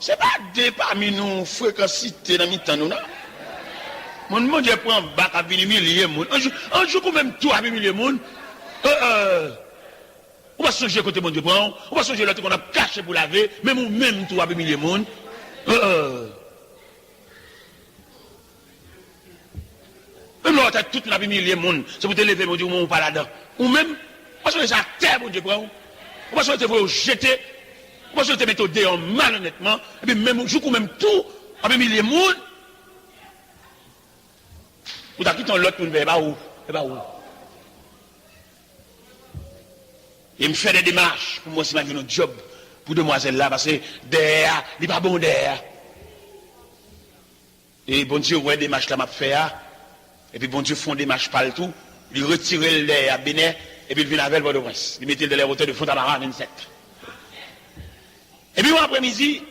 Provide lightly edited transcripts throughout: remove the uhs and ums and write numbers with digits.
C'est pas deux parmi nous, fréquencité dans mi-temps, nous, non? Mon Dieu prend bac à venir milliers de monde. Un jour, quand même, tout à milliers de monde. On va changer côté mon Dieu prend. On va changer l'autre qu'on a caché pour laver. Même tout à milliers de monde. Même l'autre, toute la milliers de monde. C'est pour te lever, mon Dieu, on pas là-dedans. Ou même, on va changer ça à terre, mon Dieu prend. On va changer vous jeter. On va changer mettre au dehors malhonnêtement. Et puis même, jour, quand même, tout à milliers de monde. Ou t'as quitté l'autre pour ne pas où? Et me fait des démarches pour moi, c'est un job pour demoiselle là, parce que derrière, il n'est pas bon derrière. Et bon Dieu, ouais, des démarches là, m'a fait, et puis bon Dieu, font des démarches par le tout, il retire le lait à Bénin, et puis il vient avec le prince. Il mettait de l'air hauteur de Fontamara 27. Et puis, après-midi,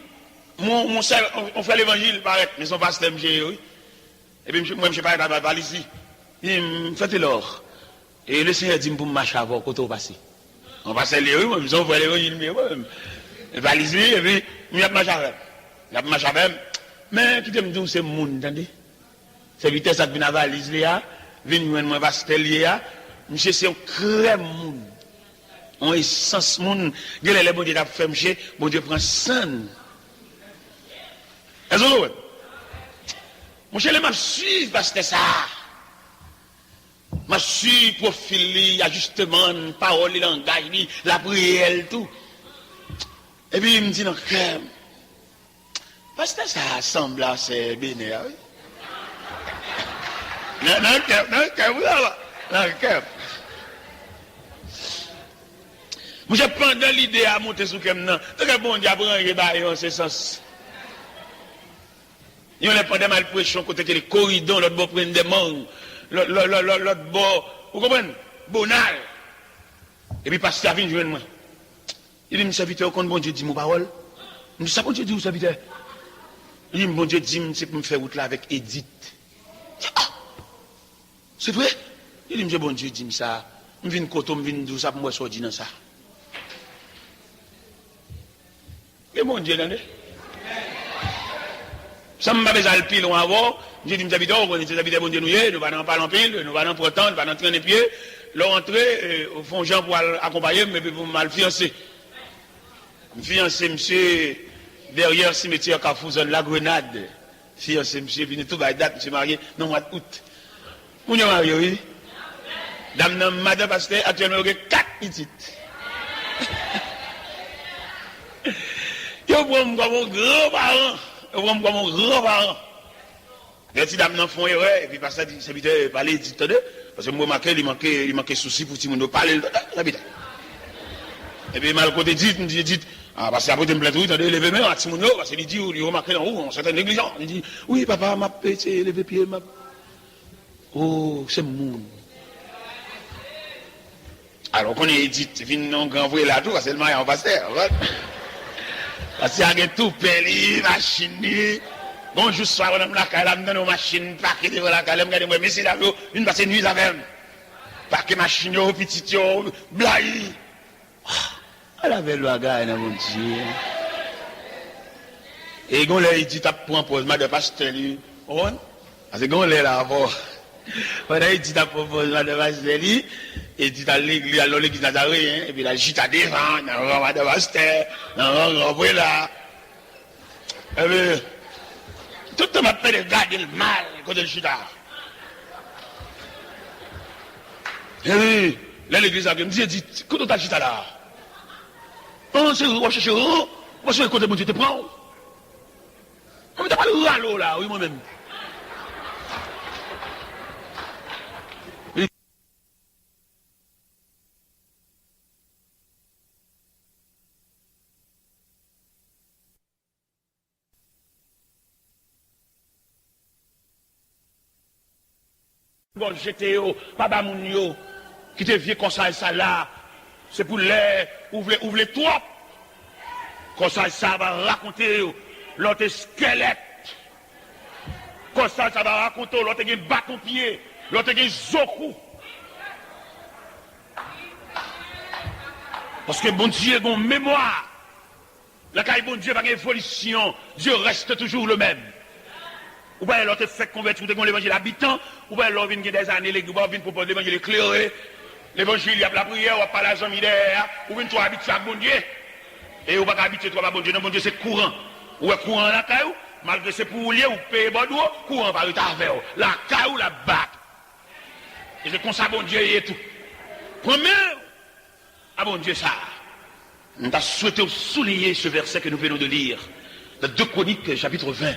mon frère, on fait l'évangile, paraît, mais son pasteur, oui. Et puis, moi, je ne sais pas, il va ici. Il me fait l'or. Et le Seigneur dit pour me marcher avant, quand on passe. On passe les rues, moi, je me suis l'évangile, mais va ici, et puis, il y a marché avec. Il y a marché avec. Mais, qui te me dit, c'est le monde, attendez. C'est vitesse, ça vient à valise, là, vient moi, pasteur, là. Monsieur, c'est un crème monde. On est sans monde. Les bon Dieu a fait, monsieur, bon Dieu prend sang. Est-ce que mon cher, je suis parce que ça. Je suis profil, ajustement, parole, langage, la prière, tout. Et puis il me dit, non, parce que ça semble à c'est bénéfique, oui. Non, moi, je prends dans l'idée à monter sous comme non. Très bon Dieu, après, en ce sens. Il y a pas de malpression côté que les corridors, l'autre bord prennent des mangues, l'autre bord, vous comprenez? Bonal. Et puis, pasteur vient joindre moi. Il dit, mon serviteur, quand bon Dieu dit mon parole, je dis, ça, bon Dieu dit, mon serviteur. Il dit, bon Dieu dit, c'est pour me faire route là avec Edith. Ah, c'est vrai? Il dit, bon Dieu dit ça. Je viens de côté, je viens de ça pour moi sortir dans ça. Et mon Dieu, là, ça m'a besoin de pile avant. J'ai dit, mes habitants, on est des habitants, bon Dieu, nous allons pas en pile, nous allons pourtant, nous allons traîner les pieds. Leur entrée, au fond, Jean pour accompagner, mais pour mal fiancer. Fiancé, monsieur, derrière cimetière Carrefour, la Grenade. Fiancé, monsieur, venu tout bas date, monsieur marié, non, mois d'août. Vous êtes marié, oui? Dame, madame, parce que actuellement, il y a 4 petites. Je prends comme mon grand-parent. Je prends comme mon grand-parent. Les petites dames n'en font erreur, et puis parce que ça veut parler, dit, parce que moi, il manquait souci pour tout le monde parler, ça veut. Et puis, mal côté dit, parce que après, tu me plais tout, tu as levé main à tout le monde, parce qu'il dit, il remarque en haut, on s'est négligent. Il dit, oui, papa, m'a pété, levé pied, m'a. Oh, c'est mon. Alors qu'on est dit, vient en grand vrai là tout, parce que le mariage en pasteur. Parce qu'il y a tout peli, machine. Bon, juste soir, on a la calame dans nos machines, paquet devant la calame, regardez-moi, mais c'est là, une passe nuit avec. Paquet machine, petit, blaï. Elle avait le bagage, mon Dieu. Et quand il dit, t'as pris un posement de pasteur, parce que quand il est là avant, il dit, t'as pris un posement de pasteur, et dit, à l'église, alors l'église n'a rien, et puis la gîte à devant, dans le rang de pasteur, dans le rang là. Et puis, tout le monde m'appelle de garder le mal, côté le chita. Et puis, là, l'église a dit, quand on t'a chita là, on se recherche, on se côté mon Dieu te prend. On ne t'a pas le râleau là, oui, moi-même. Bon, j'étais au papa Mounio, qui te vient comme ça là, c'est pour les ouvrir toi. Comme ça va raconter l'autre squelette. Comme ça va raconter l'autre qui bâton pied, l'autre qui zoku. Parce que bon Dieu, bon mémoire. La caille bon Dieu, pas d'évolution. Dieu reste toujours le même. Ou bien l'autre fait convertir l'évangile habitant, ou bien l'autre vient des années, l'église vient proposer l'évangile éclairé. L'évangile, il y a la prière, ou pas la jambe derrière, ou bien toi habitué à bon Dieu. Et ou pas habitué toi à bon Dieu, non, bon Dieu c'est courant. Ou est courant la caille, malgré c'est pour lier ou payer bon d'eau, courant par le travers. La caille ou la batte. Et c'est comme ça bon Dieu et tout. Premier, ah bon Dieu ça. Nous avons souhaité souligner ce verset que nous venons de lire, dans 2 Chroniques chapitre 20,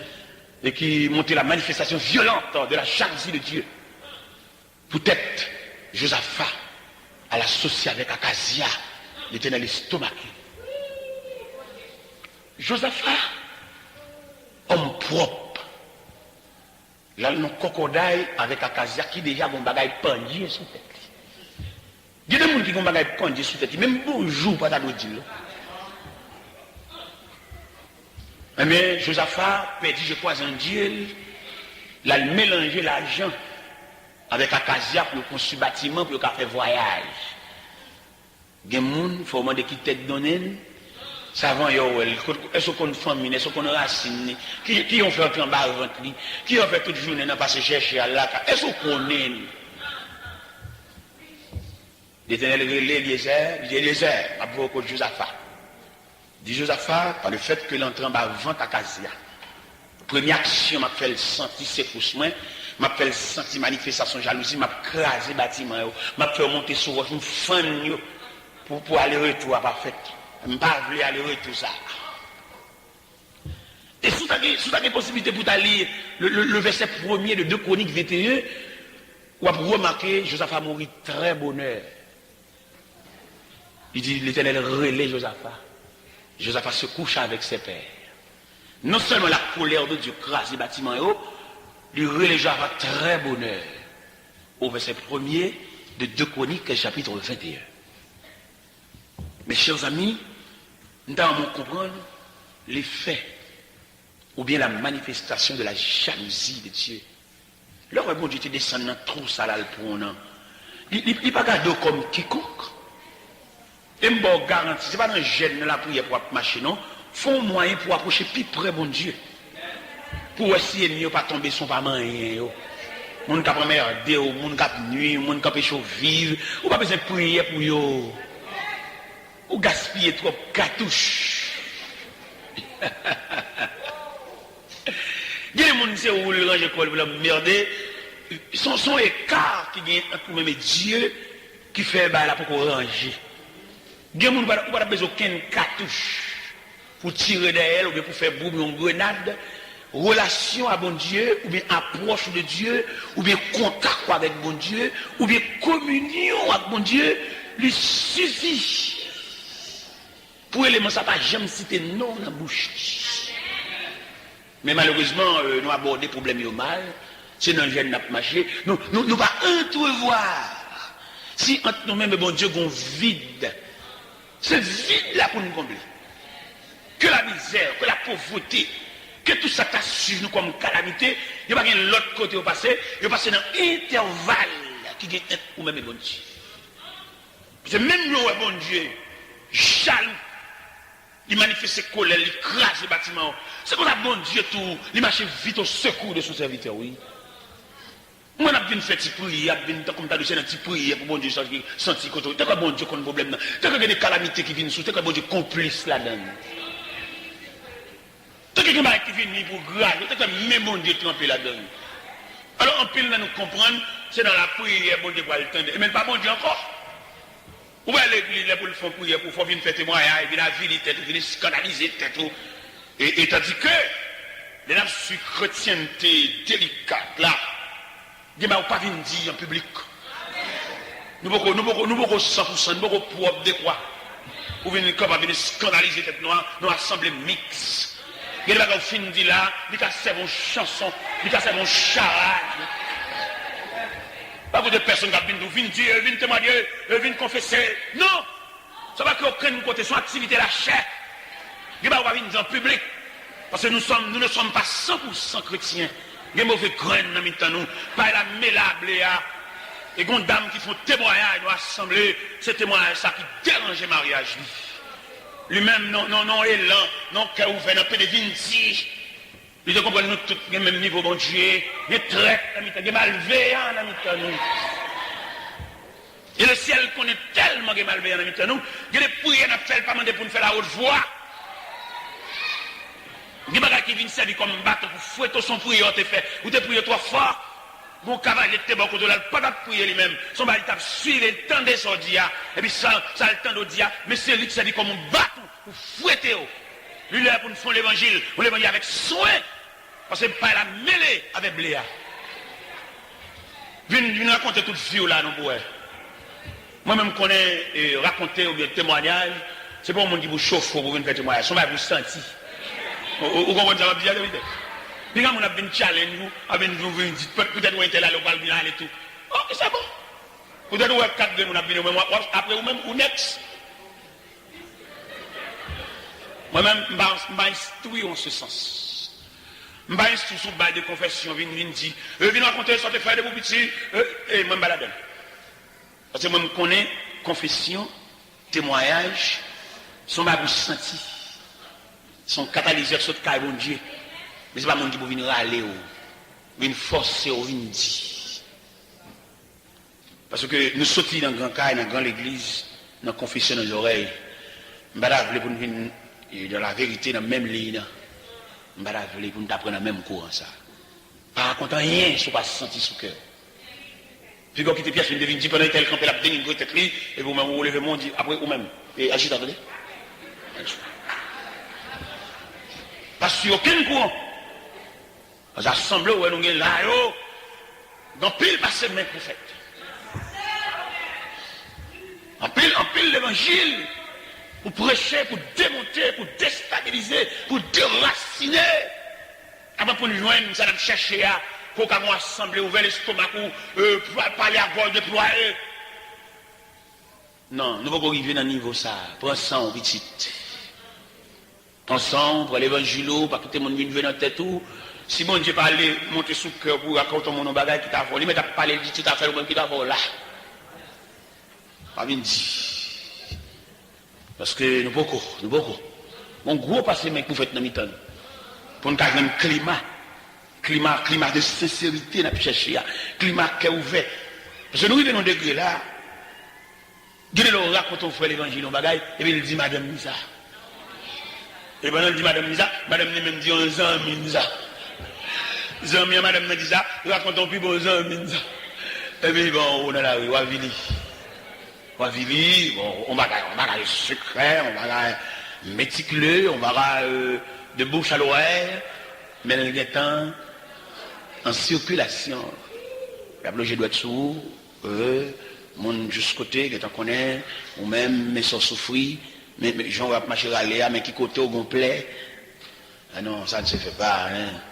et qui montre la manifestation violente de la jalousie de Dieu. Peut-être Josaphat, à l'associer avec Akazia, il était dans l'estomac. Josaphat, homme propre, là, nous cocodaille avec Akazia qui déjà a un bagage pendu sous tête. Il y a des gens qui ont un bagage pendu sous tête, même bonjour, pas d'adou dire. Mais Josaphat perdit, je crois, un Dieu, il a mélangé l'argent avec Akazia pour construire bâtiment, pour faire voyage. Il y a des gens qui font demander qui tête donnée, savant, est-ce qu'on a une famille, est-ce qu'on a une racine, qui ont fait un bas ventre, qui ont fait toute journée, n'a pas se chercher à la est-ce qu'on connaît? L'Éternel relève Eliezer, à propos de Josaphat. Dit Josaphat, par le fait que l'entrée en bas vente à Akazia. Première action, m'a fait sentir secoussement, m'a fait sentir manifestation jalousie, m'a crasé bâtiment, m'a fait monter sur roche, une fan pour aller retour à parfait. Je ne pas voulu aller retour ça. Et sous ta possibilité pour aller le verset 1er de 2 Chroniques 21, on va remarquer Josaphat mourit très bonheur. Il dit l'Éternel relève Josaphat. Josaphat se couche avec ses pères. Non seulement la colère de Dieu crase les bâtiments et haut, il relève Josaphat très bonheur. Au verset 1er de 2 Chroniques chapitre 21. Mes chers amis, nous devons comprendre les faits ou bien la manifestation de la jalousie de Dieu. Leur bon Dieu te descend dans trop salal pour un an. Il n'est pas gardé comme quiconque. Et je vous garantis, ce n'est pas un gêne de la prière pour marcher, non. Font moyen pour approcher plus près bon Dieu. Pour essayer de ne pas tomber son pas rien. Moun kap merde, moun kap nuit, moun kap chaud vivre, ou pas besoin de prier pour yo. Ou gaspiller trop cartouche. Il y a des gens qui ont le ranger pour le merder. Son écart qui gagne entre même Dieu qui fait là pour ranger. Il y a des gens qui n'ont pas besoin d'aucune cartouche pour tirer d'elle ou bien pour faire boum une grenade. Relation à bon Dieu, ou bien approche de Dieu, ou bien contact avec bon Dieu, ou bien communion avec bon Dieu, lui suffit. Pour élément, ça pas jamais cité non dans la bouche. Mais malheureusement, nous abordons des problèmes mal. C'est dans le gène n'a pas marché. Nous pas entrevoir. Si entre nous-mêmes, bon Dieu, on vide. Ce vide là pour nous combler. Que la misère, que la pauvreté, que tout ça t'a suivi nous comme calamité, il n'y a pas l'autre côté au passé, il y a passé dans l'intervalle qui est ou même bon Dieu. C'est même nous, bon Dieu, jaloux. Il manifeste ses colères, il crase les bâtiments. C'est pour ça bon Dieu tout, il marche vite au secours de son serviteur, oui. Moi, je faire des prières, comme tu as dit, des prières pour bon Dieu sentir que tu as bon Dieu qu'on a un problème. Tu as des calamités qui viennent sous, tu as bon Dieu complice là-dedans. Tu as quelqu'un qui vient pour grave, tu as même bon Dieu trempé là-dedans. Alors, en pile, nous comprendre, c'est dans la prière, bon Dieu va le tendre. Et même pas bon Dieu encore. Ou bien l'église, pour le faire prière, pour venir faire témoignage, venir vider tête, venir scandaliser tête. Et tandis que, les nappes sur chrétienté délicate, là, il ne pas venir dire en public. Nous ne pouvons 100%, nous ne pouvons propre de quoi. Ou venir scandaliser tête noire, nous assemblée mixte. Il y a des gens qui finissent dit là, ils cassent une chanson, ils cassent une charade. Pas pour des personnes qui viennent dire, viennent témoigner, viennent confesser. Non! Ça va qu'aucun côté, son activité la chair. Il ne va pas venir en public. Parce que nous ne sommes pas 100% chrétiens. Il y a des mauvais graines dans nous. Pas la mélable. Et il y a des dames qui font témoignage, nous assembler. Ce témoignage, ça qui dérange le mariage. lui-même, non, élan, non, cœur ouvert, non, peu de vinci. Nous devons comprendre nous tous le même niveau, bon Dieu. Il y a traite, il y a malveillant, nous. Et le ciel connaît tellement de malveillant, nous. Il y a des prières, nous ne pas demander pour nous faire la haute voix. Il y a des gens qui viennent servir comme bateau pour fouetter son prière, te fait. Ou te prier trop fort. Mon cavalier était bon côté là, pas de prier lui-même. Son mari t'a suivi le temps des sordias. Et puis ça le temps d'audia. Mais c'est lui qui s'est dit comme un bateau pour fouetter. Lui là pour nous faire l'évangile. Pour l'évangile avec soin. Parce que pas la mêlée avec Bléa. Viens raconter toute vie là, nous pouvons. Moi-même, connais raconter ou bien témoignage. C'est pas un monde qui vous chauffe pour venir faire témoignage. Son mari vous sentit. Vous comprenez ça, bien vite. Puis quand on a bien challenge, vous dites peut-être où est là, le bal bien et tout. Ok, c'est bon. Peut-être où est 4 de nous, après ou même, ou next. Moi-même, je vais instruire en ce sens. Je vais instruire sur le bail de confession, je viens dire, je viens raconter, sortez frère de vos petits, et moi, je me parce que moi, je connais confession, témoignage, son bail senti, son catalyseur sur le cas de Dieu. Mais ce n'est pas mon qui peut venir râler, venir forcer, venir dire. Parce que nous sortons dans le grand cas, dans la grande église, dans la confession dans les oreilles. Je ne veux pour nous venir dans la vérité, dans la même ligne. Je ne veux pour nous apprendre dans le même courant. Pas raconter rien, ce n'est pas senti sous cœur. Puis quand vous quittez pièce, vous devez dire pendant tel campé la déni, vous êtes et vous-même vous levez mon dit après vous-même. Et agitez, attendez. Parce qu'il n'y a aucun courant. Vous assemblez, vous avez là, dans pile passé mes prophètes. En pile l'évangile, pour prêcher, pour démonter, pour déstabiliser, pour déraciner. Avant pour nous joindre, ça va chercher à, pour qu'on assemble, ouvert l'estomac, pour parler à voix déployée. Non, nous ne pouvons pas arriver dans le niveau ça. Prends ça en petit. Prends ça, pour l'évangile, pour que tout le monde vienne dans la tête. Si bon Dieu parle, monter sous le cœur pour raconter mon bagage qui t'a volé, mais t'as parlé de tout à fait le même qui t'a volé là. Pas bien dit. Parce que nous beaucoup. Mon gros passé, mec, pour faire dans mi-temps. Pour nous garder un climat de sincérité, nous chercher, climat qui est ouvert. Parce que nous vivons dans un degré là, Dieu nous raconte au frère l'évangile, bagage, et puis il dit Madame Nisa. Et pendant qu'il dit Madame Nisa, Madame même dit on zan Nisa. Zami Madame me dit ça, racontons plus bon Zami. Et puis bon, on est là, Wavili, bon, on va secret, on va méticuleux, on va de bouche à l'oreille, mais le temps en circulation. Je dois être sourd, mon juste côté, que tu connais, ou même mes soeurs souffrir, mais j'en vais marcher à Léa, mais qui côté au complet. Ah non, ça ne se fait pas, hein.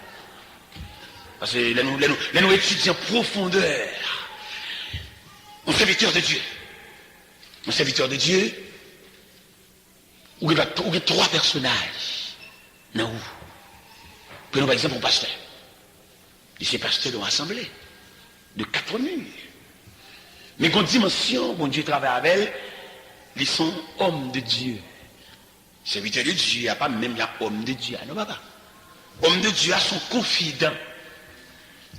Parce que nous étudions en profondeur. Un serviteur de Dieu. Un serviteur de Dieu, où il y a 3 personnages. Non, où? Prenons par exemple un pasteur. Et ces pasteurs dans l'assemblée. De 4 murs. Mais quand dimension, bon Dieu travaille avec elle, ils sont hommes de Dieu. Serviteur de Dieu, il n'y a pas même homme de Dieu. Non, pas. Homme de Dieu a son confident.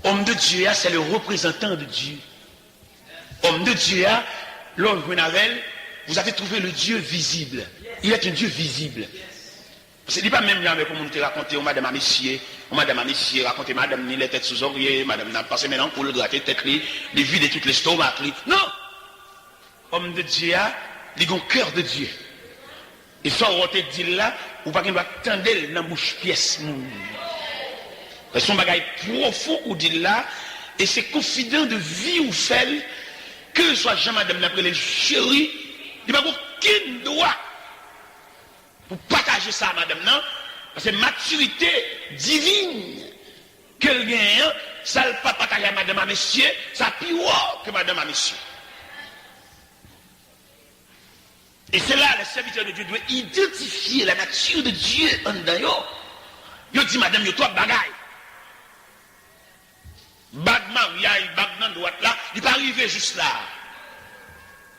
Homme de Dieu, c'est le représentant de Dieu. Homme de Dieu, l'homme vous avez trouvé le Dieu visible. Il est un Dieu visible. Ce n'est pas même là, mais comme on te raconte, madame à messieurs, raconter madame ni les têtes sous oreiller, madame n'a passé maintenant pour le gratter tête, les vides toutes les stomacs. Non! Homme de Dieu, il a un cœur de Dieu. Et ça, on te dit là, ou pas qu'il doit tendre dans la bouche pièce. C'est son bagage profond ou dit là, et c'est confident de vie ou fait, que ce soit jamais madame l'après les chéris, il n'y a pas aucun droit pour partager ça à madame, non? Parce que maturité divine qu'elle gagne, ça ne pas partager à madame à monsieur, ça plus haut que madame à monsieur. Et c'est là, le serviteur de Dieu doit identifier la nature de Dieu en dedans. Il dit, madame, il y a 3 bagailles. Bag mariage, bag nan droite là, il n'est pas arrivé juste là.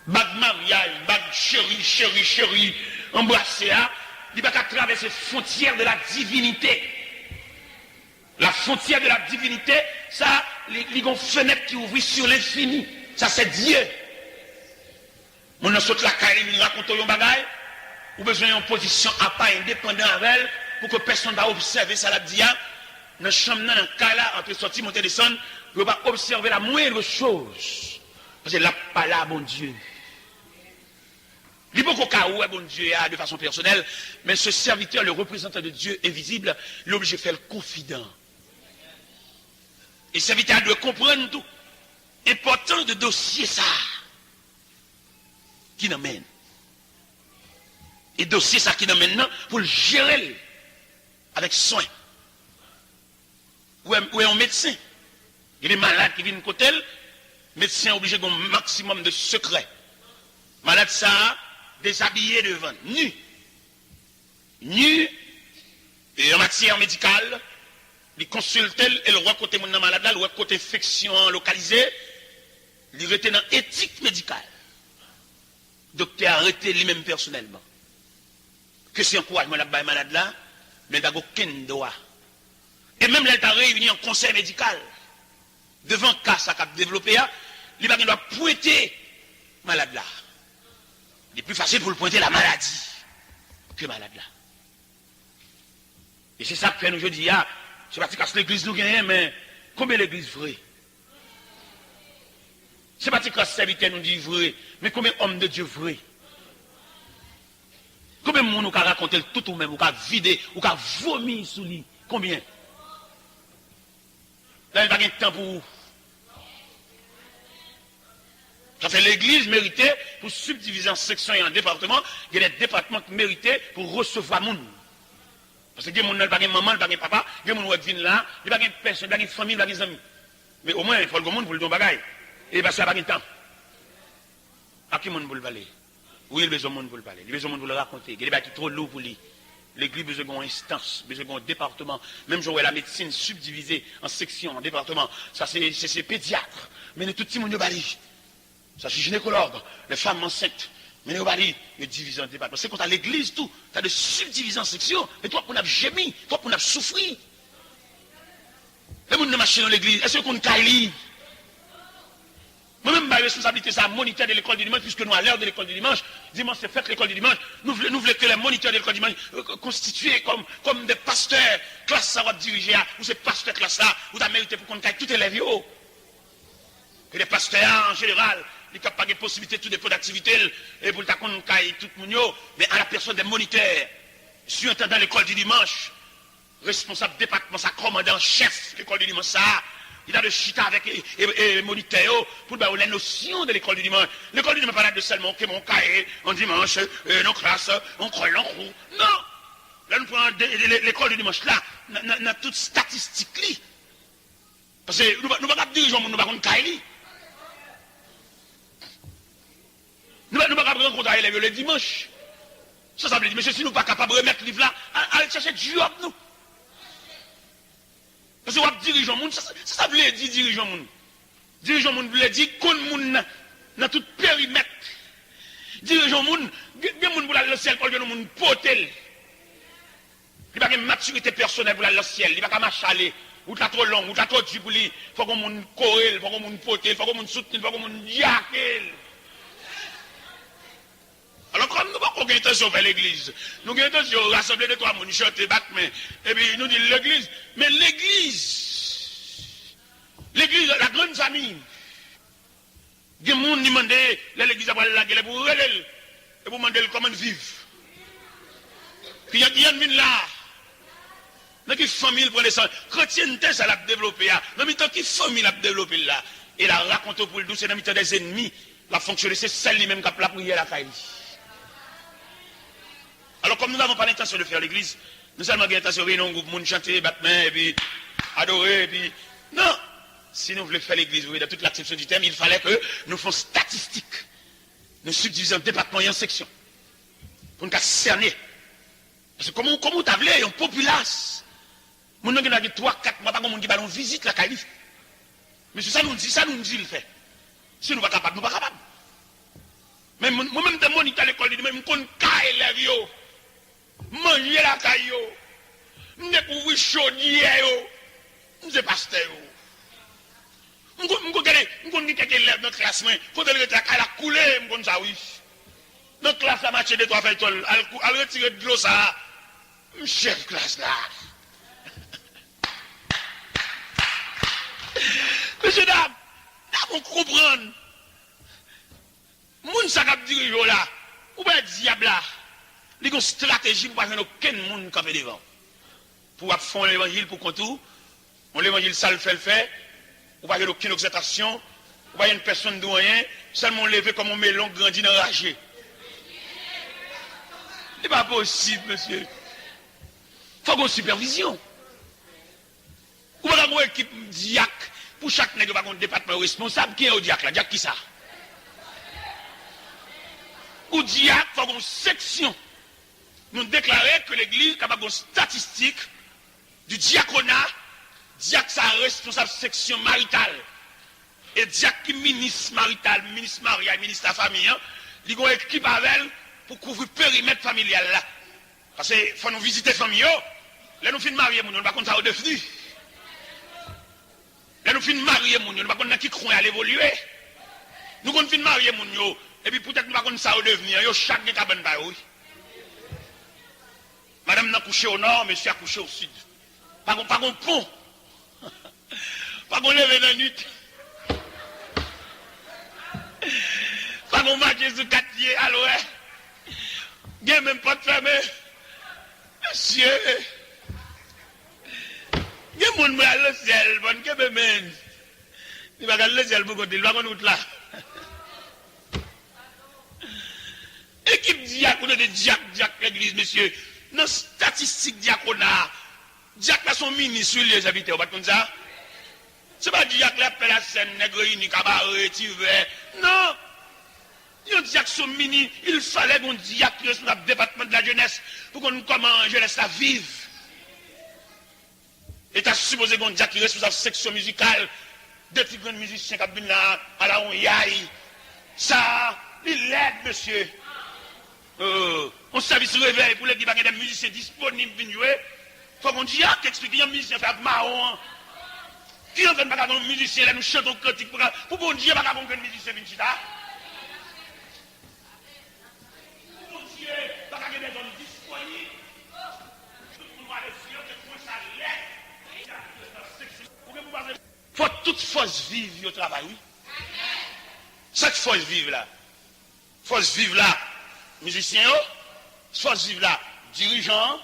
Bag mariage, bag chéri, embrasser, il va traverser la frontière de la divinité. La frontière de la divinité, ça, il y a une fenêtre qui ouvre sur l'infini. Ça, c'est Dieu. On a sauté la caille, il raconte un bagage, ou besoin d'une position à pas indépendant avec elle, pour que personne ne va observer ça, la dia. Dans la chambre, dans le cas là, entre sortir, monter, descendre, on ne va pas observer la moindre chose. Parce que là, pas là, bon Dieu. Il n'y a pas qu'au bon Dieu de façon personnelle, mais ce serviteur, le représentant de Dieu invisible, l'objet fait le confident. Et ce serviteur doit comprendre tout. Important de dossier ça. Qui nous mène. Et dossier ça qui nous mène maintenant pour le gérer avec soin. Ou est un médecin. Il est malade qui vient de côté, le médecin obligé d'un maximum de secret. Malade ça, déshabillé devant, nu. Nu, et en matière médicale, il consulte et le roi côté mon malade là, le roi côté infection localisée, il était dans éthique médicale. Docteur a arrêté lui-même personnellement. Que c'est encouragement la malade là, mais il n'a aucun droit. Et même là, il a réuni en conseil médical. Devant le cas ça a développé, il doit pointer malade là. Il est plus facile pour le pointer la maladie que malade là. Et c'est ça que fait nous aujourd'hui. Je ne sais pas si l'église nous gagne, mais combien l'église vraie? Je ne sais pas si serviteur nous dit vrai, mais combien d'hommes de Dieu vrai? Combien de monde nous a raconté tout ou même, ou a vidé, ou a vomi sous lui? Combien? Là, il n'y a pas de temps pour vous. Ça fait l'église méritée pour subdiviser en sections et en départements. Il y a des départements qui méritaient pour recevoir le monde. Parce que il y a des gens qui n'ont pas de maman, pas de papa, il y a des gens qui viennent là, il n'y a pas de personne, il n'y a pas de famille, il n'y a pas de amis. Mais au moins, il faut le monde pour le don bagaille. Et parce qu'il n'y a pas de temps. À qui monde pour le parler? Oui, il a besoin de monde pour le parler. Il a besoin de monde pour le raconter. Il y a des gens qui sont trop lourds pour lui. L'église a besoin d'une instance, besoin d'un département. Même j'aurais la médecine subdivisée en sections, en départements. Ça, c'est pédiatre. Mais tout le monde bali. Ça, c'est gynécologue. Les femmes enceintes. Mais nous bali, il divise en départements. C'est quand tu as l'église, tout. Tu as de subdivision en sections. Et toi, qu'on a gémi. Toi, qu'on a souffri. Les gens qui marchent dans l'église, est-ce qu'on a lire? Moi-même, ma responsabilité, c'est à moniteur de l'école du dimanche, puisque nous, à l'heure de l'école du dimanche, dimanche, c'est fait l'école du dimanche, nous voulons que les moniteurs de l'école du dimanche constitués comme des pasteurs, classe ça va diriger, ou ces pasteurs classe là, ou tu as mérité pour qu'on ait tout élève. Et les pasteurs, en général, ils n'ont pas de possibilité de tout dépôt d'activité, et pour qu'on ait tout le monde, mais à la personne des moniteurs, surintendant l'école du dimanche, responsable département, ça commandant chef de l'école du dimanche, ça. Il a de chita avec les moniteurs pour les notions de l'école du dimanche. L'école du dimanche pas là de seulement que mon cahier en dimanche, nos classes, on croit l'enroue. Non! Là, nous prenons l'école du dimanche là, dans toute statistique. Parce que nous ne pouvons pas diriger, nous ne pouvons pas cahier. Nous ne pouvons pas rencontrer les le dimanche. Ça veut dire, mais si nous ne sommes pas capables de remettre le livre là, allez chercher du job, nous. Parce que vous dirigeons le monde, ça veut dire dirigeons le monde. Dirigeons le monde veut dire qu'on monde dans tout périmètre. Dirigeons le monde, il y a des gens qui le ciel pour le monde potel. Il n'y a pas de maturité personnelle pour le ciel, il n'y a pas de marcher aller. Ou t'as trop long, ou t'as trop dur pour lui. Il faut qu'on monde corrèle, il faut qu'on monde potel, il faut qu'on monde soutenir, il faut qu'on monde diaquel. Alors, comme nous n'avons pas intention de faire l'église, nous avons intention de rassembler de trois personnes, chanter, battre main, et puis nous disons l'église. Mais l'église, la grande famille, il y a des gens qui demandent l'église à la gueule pour relève, et pour demander comment vivre. Puis il y a des gens là, dans qui famille pour descendre, chrétienté, ça l'a développé, dans le temps qui famille l'a développé là, et la raconte pour le douce, c'est dans le temps des ennemis, la fonctionner, c'est celle lui-même qui a la prière à la caille. Alors, comme nous n'avons pas l'intention de faire l'église, nous avons l'intention de réunir un groupe, de chanter, battre main, et puis adorer, et puis. Non! Si nous voulons faire l'église, vous voyez, dans toute l'acception du terme, il fallait que nous fassions statistiques. Nous subdivisons le département en sections. Pour nous cerner. Parce que comment vous avez une populace? Nous avons 3, 4 mois, pas comme on dit, on visite la calife. Mais c'est ça nous dit, le fait. Si nous ne sommes pas capables, nous ne sommes pas capables. Moi-même, de mon à l'école, je connais les élèves, manger la caille, je découvrir chaudière, je suis pasteur. Je connais quelques élèves dans la classe, quand elle est à la couler, je connais ça, oui. Dans la classe, à marcher de 3 feuilles, à retirer de l'eau, ça, chef classe là. Monsieur dame, on comprend. Moun sa kap dirigeant là, ou bien diable là, il y a une stratégie pour pas aucun monde qui fait devant. Pour faire l'évangile pour contour, on l'évangile ça le fait, ou pas aucune exaltation, ou pas une personne de rien, seulement lever comme un melon grandi dans ragé. Ce n'est pas possible, monsieur. Il faut avoir une supervision. Ou pas avoir une équipe diac, pour chaque nègre, pas un département responsable, qui est au diac là, diac qui ça? Ou diac, il faut avoir une section. Nous déclarer que l'église est capable de statistique du diaconat, diac ça responsable section maritale. Et diac qui ministre marital, ministre mariage, ministre de la famille, il y a une équipe avec elle pour couvrir le périmètre familial là. Parce qu'il faut nous visiter la famille. Là nous finissons marier, nous ne pouvons pas ça devenu. Là nous finissons marier, nous ne pouvons pas qui croit à l'évoluer. Nous finissons marier, et puis peut-être nous ne pouvons pas ça devenir. Chaque cabane ba oui. Madame n'a couché au nord, monsieur a couché au sud. Pas un pont. Pas qu'on lève dans la nuit. Pas qu'on marche sur 4 pieds. Alors, il n'y a même pas de fermé. Monsieur, il y a mon bras le ciel, bon, que me mène. Il va regarder le ciel pour côté, il va qu'on là. Équipe diacone de diac l'église, monsieur. Dans statistique diaconat, diac là son ministre, les invités, on va comme ça. C'est pas diac là, appelle la scène, nègre, ni cabaret, tivet. Non! Il y a un son mini, il fallait qu'on diac qui est sur le département de la jeunesse pour qu'on comment la jeunesse la vive. Et tu as supposé qu'on diac qui est responsable de section musicale, de petits grands musiciens qui viennent à la onyaï. Ça, il l'aide, monsieur. On service réveil pour les qui des musiciens disponibles pour jouer. Il faut qu'on diac qui explique qu'il y a un musicien fait marron. Qui en fait pas un musicien, là nous chantons critique pour qu'on diac pas un musicien vient chita. Faut toute force vive au travail, oui. Cette force vive là. Force vive là, musicien, force vive là, dirigeant,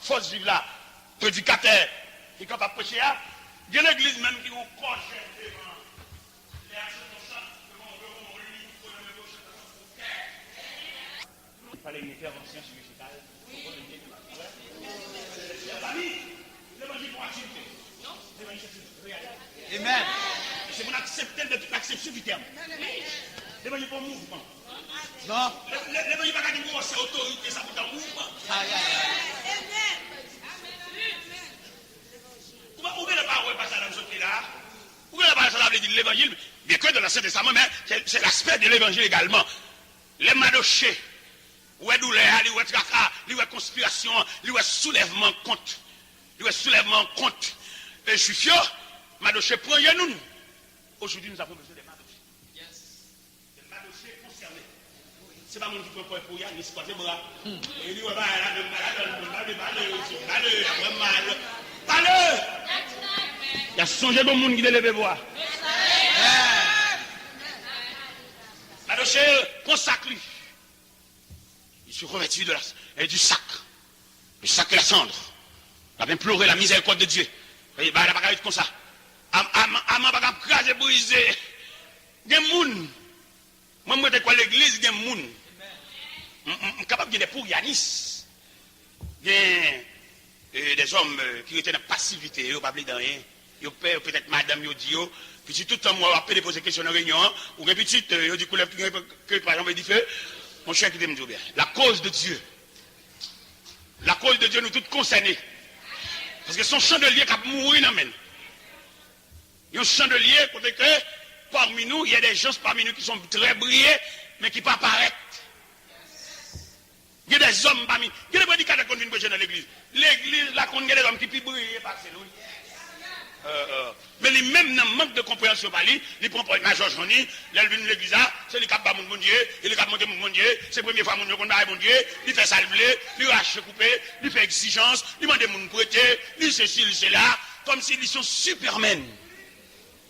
force vive là, prédicateur, qui est capable de prêcher là. Il y a l'église même qui vous coche devant les actions de ça, il fallait une intervention chirurgicale. L'évangile pour activité. L'évangile pour réalité. Amen. C'est pour accepter de toute l'acception du terme. L'évangile pour mouvement. Non. L'évangile pas dire que c'est autorité, ça pour un mouvement. Amen. Où est la parole passage dans ce pays-là? Où est la parole ça veut dire l'évangile? Bien que dans l'Ancien Testament, mais c'est l'aspect de l'évangile également. Les madochés. Où est douleur, où est tracas, où est conspiration, où est soulèvement contre. Où est soulèvement contre. Et je suis fier, madoché prend nous. Aujourd'hui, nous avons besoin des madochés. Yes. Des madochés concernés. Ce n'est pas mon qui prend pour y aller, c'est pas des bras. Et lui, on va aller malheur. Il y a songé de monde qui est levé voir. Madoché consacré. Il se revêtit du sac. Le sac et la cendre. Il a imploré la miséricorde de Dieu. Il n'a pas être comme ça. Aman pas craser briser. Il y a des gens. Moi, je suis l'église, il y a des gens. Je suis capable de dire pour Yanis. Il y a des hommes qui étaient dans la passivité. Ils n'ont pas de rien. Ils ont peut-être madame, ils ont dit, puis tout le temps, moi, je vais poser des questions dans la réunion. Ou bien petit, ils ont dit que par exemple, il dit feu. Mon cher qui me dit bien. La cause de Dieu. La cause de Dieu nous tous concernés. Parce que son chandelier qui a mouru dans men. Il y a un chandelier côté que parmi nous, il y a des gens parmi nous qui sont très brillés, mais qui ne pas apparaître. Il y a des hommes parmi, il y a des prédicateurs qui viennent prêcher dans l'église. L'église, là, il y a des hommes qui peuvent briller par c'est mais les mêmes dans manque de compréhension par lui, ils prennent pas une major journée, ils viennent l'église, c'est le cap de mon Dieu, il est cap de mon Dieu, c'est la première fois mon Dieu qu'on a mon Dieu, il fait salver, il rache couper, il fait exigence, il demande mon prêter, il ceci, il cela, comme s'ils sont supermen.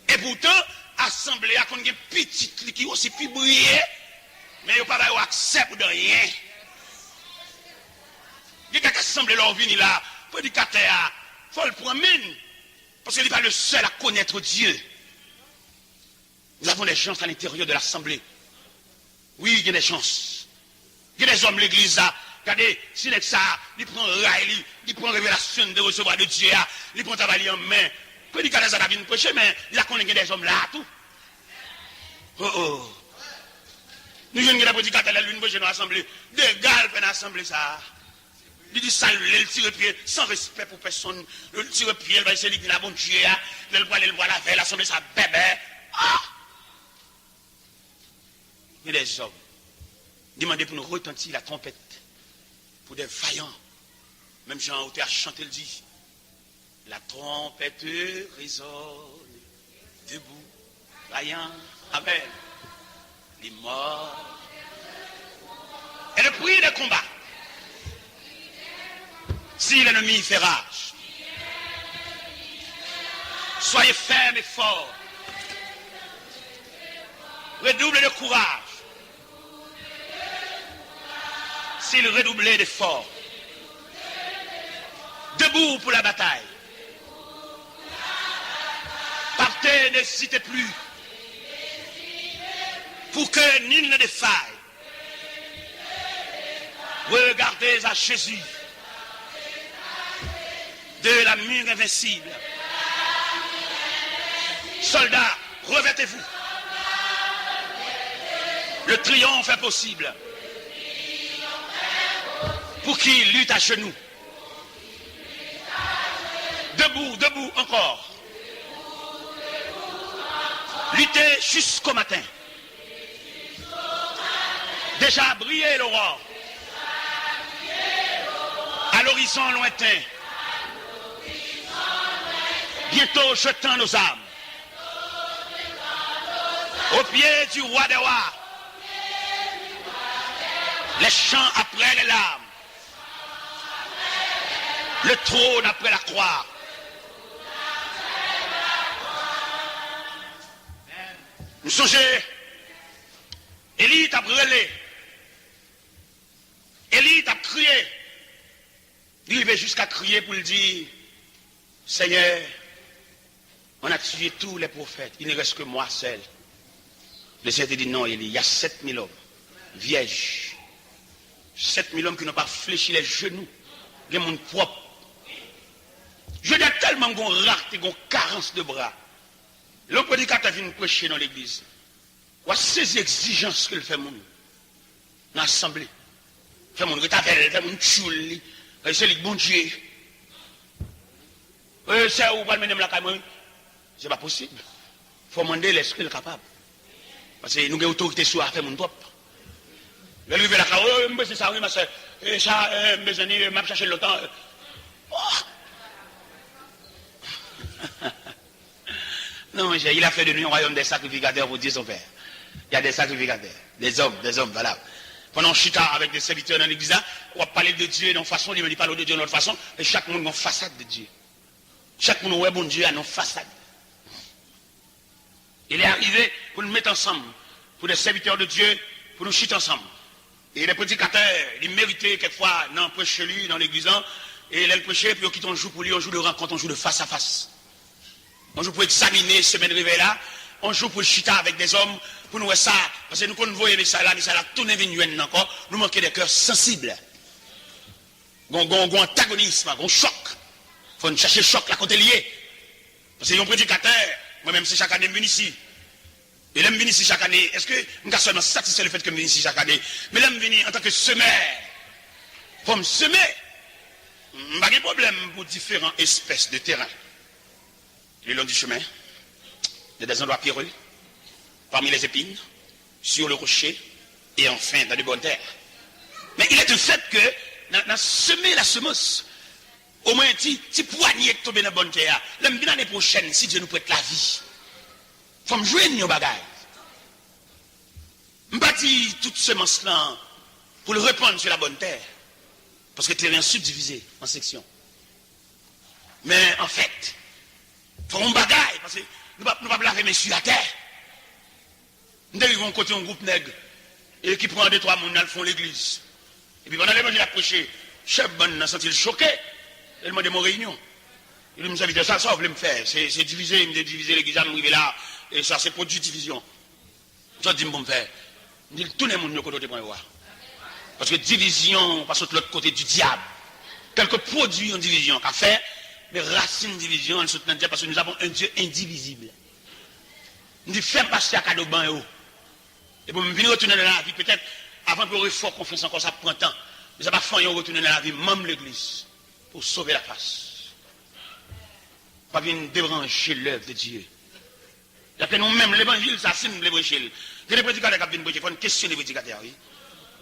Et pourtant, assemblée à qu'on ait petite qui aussi plus briller, mais il n'y a pas accès pour de rien. Il y a quelqu'un qui assemblée leur vie là, prédicateur, il faut le prendre. Parce qu'il n'est pas le seul à connaître Dieu. Nous avons des chances à l'intérieur de l'assemblée. Oui, il y a des chances. Il y a des hommes de l'église là. Regardez, si ça, il prend rail, il prend révélation de recevoir de Dieu, il prend travail en main. Prédicateur ça vient prêcher, mais il a connu des hommes là tout. Oh oh. Nous jeunes des prédicateurs là, l'une prêcher dans l'assemblée. Des gars dans l'assemblée ça. Il dit saluer, il tire pied, sans respect pour personne. Il tire pied, il va essayer de dire la bonne Dieu, il va la veille, l'assemblée, ça bébé. Ah! Il y a des hommes. Demandez pour nous retentir la trompette. Pour des vaillants. Même Jean Auté a chanté, il dit la trompette résonne, debout, vaillant, amen. Les morts. Et le prix de combat. Si l'ennemi fait rage, soyez fermes et forts. Redoublez de courage. S'il redoublait d'efforts. Debout pour la bataille. Partez, n'hésitez plus. Pour que nul ne défaille. Regardez à Jésus. De la mure invincible. Soldats, revêtez-vous. Le triomphe est possible. Pour qui lutte à genoux. Debout, debout encore. Luttez jusqu'au matin. Déjà brillé l'aurore. À l'horizon lointain. Bientôt jetant nos âmes au pied du roi des rois. Les chants après les larmes. Le trône après la croix. Nous songez, Élie t'a brûlé. Élie t'a crié. Il va jusqu'à crier pour le dire, Seigneur, on a tué tous les prophètes, il ne reste que moi seul. Le Seigneur dit non, il y a 7000 hommes, vierges. 7000 hommes qui n'ont pas fléchi les genoux, des monde propre. Je dis tellement qu'on rate et qu'on carence de bras. Le prédicateur vient prêcher dans l'église. Voici ces exigences qu'il fait mon dans l'assemblée. Fait mon retavel, fait mon tchouli, c'est le bon Dieu. C'est où va le mener la caméra? C'est pas possible. Il faut demander l'esprit capable. Parce que nous avons autorité sur la faire mon propre. Le lever la caméra, c'est ça, oui, ma soeur. Ça, mes amis, m'a cherché le temps. Non, mais il a fait de nous un royaume des sacrificateurs pour Dieu son Père. Il y a des sacrificateurs, des hommes, voilà. Pendant chita avec des serviteurs dans l'église, on va parler de Dieu d'une façon, il me dit parler de Dieu d'une autre façon, et chaque monde a une façade de Dieu. Chaque monde a bon Dieu a une façade. Il est arrivé pour nous mettre ensemble, pour des serviteurs de Dieu, pour nous chiter ensemble. Et les prédicateurs, ils méritaient quelquefois dans prêcher lui, dans l'église, et les prêcher, puis on quitte un jour pour lui, un jour de rencontre, un jour de face à face. Un jour pour examiner ce semaine réveil là, un jour pour chiter avec des hommes, pour nous voir ça, parce que nous, quand nous voyons ça là, tout n'est venu encore, nous manquons des cœurs sensibles. Un antagonisme, un choc. Il faut nous chercher le choc là côté lié. Parce que un prédicateur, moi-même c'est chaque année, je viens ici. Et là, je viens ici chaque année. Est-ce que je suis seulement satisfait le fait que je viens ici chaque année? Mais là, je viens en tant que semeur. Pour me semer, je n'ai pas de problème pour différentes espèces de terrain. Le long du chemin, il y a des endroits pierreux, parmi les épines, sur le rocher, et enfin dans de bonnes terres. Mais il est un fait que, dans semer la semence, au moins un petit poignet qui tombe dans la bonne terre, l'année prochaine, si Dieu nous prête la vie, il faut me jouer nos bagages. Je bâtis toute semence là pour le répandre sur la bonne terre. Parce que le terrain est subdivisé en sections. Mais en fait, il faut un bagaille, parce que nous ne pouvons pas laver messieurs à terre. Nous arrivons côté un groupe nègre, et qui prend 2-3 personnes, ils font l'église. Et puis pendant l'évangile a prêché, chef bon a senti choqué, il m'a demandé mon réunion. Il me dit, ça, vous voulez me faire, c'est diviser, il me dit diviser l'église, je me là, et ça c'est produit division. Ça dit, bon me faire. Il dit, tout le monde ne côté de moi. Parce que division, passe de l'autre côté du diable. Quelques produits en division qu'a fait, mais racines division, elles sont dans le diable parce que nous avons un Dieu indivisible. Nous disons, fais passer à cadeau ban. Et pour me venir retourner dans la vie, peut-être, avant pour fort confiance encore, ça prend temps. Mais ça va faire retourner dans la vie, même l'église, pour sauver la face. Pas venir débrancher l'œuvre de Dieu. Il y a que nous-mêmes, l'évangile, ça signe l'évangile. Il y a des prédicateurs qui viennent bouger, il faut une question des prédicateurs, oui.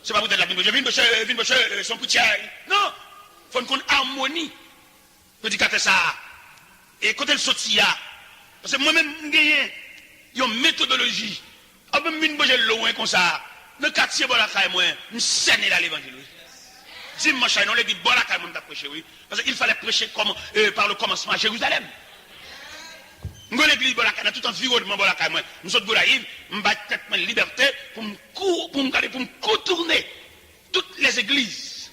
C'est pas peut-être la vie de bouger, son petit non, il faut une harmonie. Prédicateur ça. Et quand elle sortit là, parce que moi-même, j'ai une méthodologie. Je même une bouger loin comme ça. Le quartier, bon, la caille, moi, je scène là l'évangile, oui. Dimanche, non, les dit, bon, la caille, moi, prêcher, oui. Parce qu'il fallait prêcher comme, par le commencement à Jérusalem. Nous l'église Bolaka, dans tout environnement Bolaka, moi, nous sommes Bolaïve, nous battons ma liberté pour me contourner toutes les églises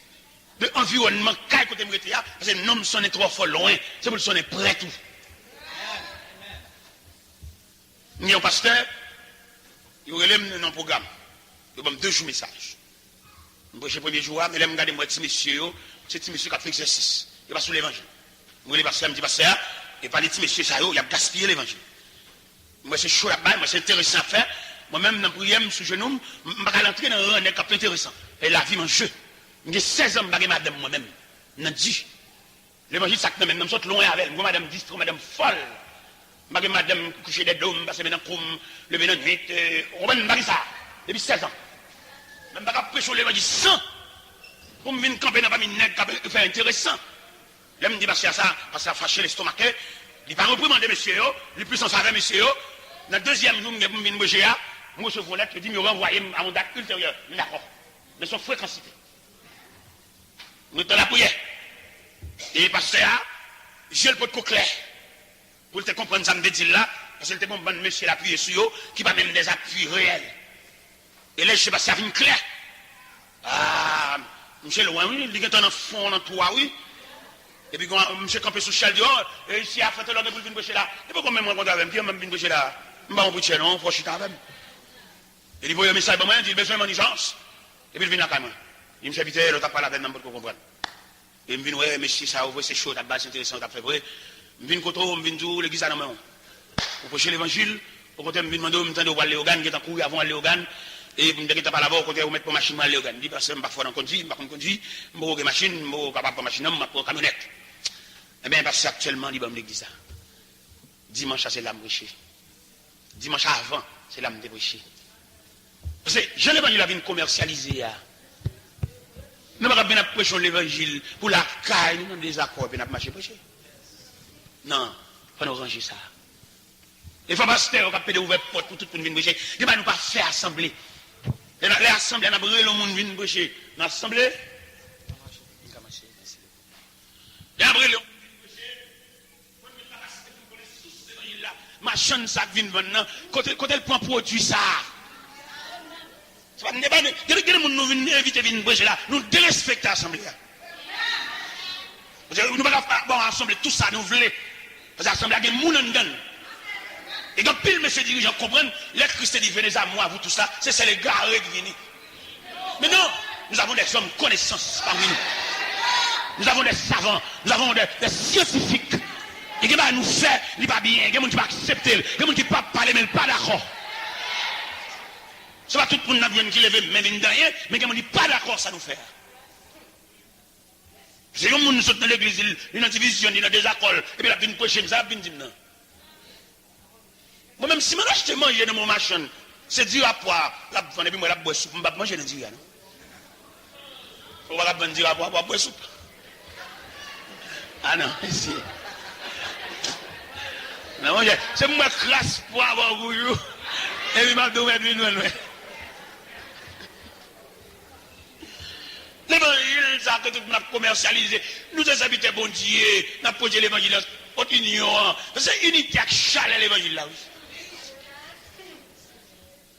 de environnement parce que nous ne sommes trop fort loin, c'est pour nous sommes prêts tout. Nous avons un pasteur, il relève dans un programme, il a 2 jours message. Nous prêchons le premier jour, mais là, je regarde moi, petit monsieur, c'est petit monsieur qui a fait exercice, il va sous l'évangile. Moi, le pasteur me dit, pasteur, et par les petits messieurs, ça, il a gaspillé l'évangile. Moi, c'est chaud là-bas, moi, c'est intéressant à faire. Moi-même, dans la prière, sous genou, je ne vais pas entrer dans un rang qui est intéressant. Et la vie, mon jeu. J'ai 16 ans, je madame moi-même. Je dis, l'évangile, ça que même, je saute loin avec elle. Moi, madame distrait, madame folle. Je madame coucher des dômes, parce que maintenant, comme le bénin de nuit, on va me ça. Depuis 16 ans. Même pas prêcher l'évangile sans. Pour me venir camper dans la famille nègre, qui fait intéressant. Là, je me dis, parce que ça a fâché l'estomac. Il n'a pas reprimandé monsieur, il est plus en faveur monsieur. Dans le deuxième jour, je me dis, moi, je vous lettre, je dis, me renvoyer à mon date ultérieure. D'accord. Mais son fréquencité. Nous sommes la prière. Et parce que j'ai le pot de clair. Pour te comprendre ça, me dit là, parce que le bon monsieur l'appui sur eux, qui va même des appuis réels. Et là, je sais pas si ça vient clair. Ah, monsieur loin, oui, il est en fond, dans toi, oui. Et puis, monsieur campé sous chal, dit, oh, ici, à faire l'heure de venir boucher là. Et pourquoi même moi, quand je viens, venir boucher là, je ne vais pas boucher, non, faut chuter avec. Et il voit un message pour moi, il dit, besoin de manigence. Et puis, il vient là, quand même. Il me fait vite, l'autre pas la peine, pour comprendre. Et il me dit, ouais, monsieur, ça, c'est chaud, c'est intéressant, t'as fait vrai. Je viens côté, je viens tout, l'église à la main. Pour prêcher l'évangile, au côté, je viens demander, je viens aller au Gan, qui est en cours avant aller au Gan. Et je me dis, pas là-bas, au côté, je mettre pour machine, aller au Gan. Je dis, parce que je ne suis pas dans conduire, je ne conduire, je ne suis pas machine, je ne suis pas capable de machine, je suis pas camionnette. Eh bien, parce qu'actuellement, il y a l'église. Dimanche, c'est l'âme prêchée. Dimanche avant, c'est l'âme prêchée. Parce que je n'ai pas la vie commercialisée. Nous ne pouvons pas prêcher l'évangile pour la caille, nous avons des accords, et nous avons marché prêcher. Non, il faut nous ranger ça. Il faut pas se faire, on va ouvrir porte pour tout le monde venir prêcher. Il ne faut pas faire assembler. L'assemblée, on a brûlé le monde venir prêcher. L'assemblée, il y a brûlé le monde. Machin ça vient maintenant quand elle prend produit ça ça n'est pas quelqu'un nous vient inviter venir prêcher là nous dérespecter l'assemblée nous pas bon assembler tout ça nous voulons parce que l'assemblée a des moun en dedans et quand pile monsieur dirigeant comprendre les Christ dit venez à moi vous tout ça c'est les gars qui viennent mais non nous avons des hommes connaissances parmi nous nous avons des savants nous avons des scientifiques. Et qui va nous faire, il va bien, il y a des gens qui va accepter, il y a des gens qui ne va pas parler, mais pas d'accord. Ce n'est pas tout le monde qui lève même une derrière, mais il y a des gens qui ne pas d'accord, ça nous fait. C'est comme nous sommes dans l'église, il y a une division, il y a des accords, et puis la vie prochaine, ça va venir non. Moi-même, si je mange dans mon machin, c'est Dieu à poire, la vendre, et puis moi, la bois soupe, je ne vais pas manger dans Dieu. On va pas dire à boire soupe. Ah non, ici. Non, c'est moi classe pour avoir bouillou. Et puis, m'a donné une nouvelle. L'évangile, ça que tout le monde a commercialisé. Nous sommes habités, bon Dieu, nous avons posé l'évangile, notre union. C'est unité avec chalet l'évangile là, oui.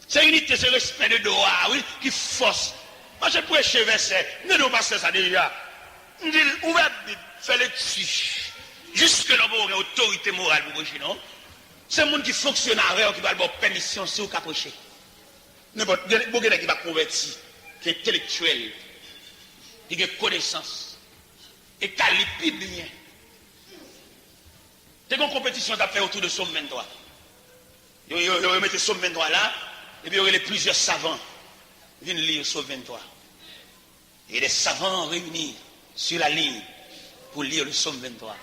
C'est unité, c'est respect de droit, oui, qui force. Moi, je prêche verset. Nous ne passons ça déjà. Nous disons, on va faire le dessus. Jusque là, on a autorité morale pour prêcher, non? C'est le monde qui fonctionne qui va avoir permission sur le prêcher. N'importe quel qui va convertir, qui est intellectuel, qui a connaissance, et qui a lipide bien. C'est une compétition à faire autour de Somme 23. Ils mettent Somme 23 là, et puis il y aurait plusieurs savants qui viennent lire Somme 23. Et des savants réunis sur la ligne pour lire le Somme 23.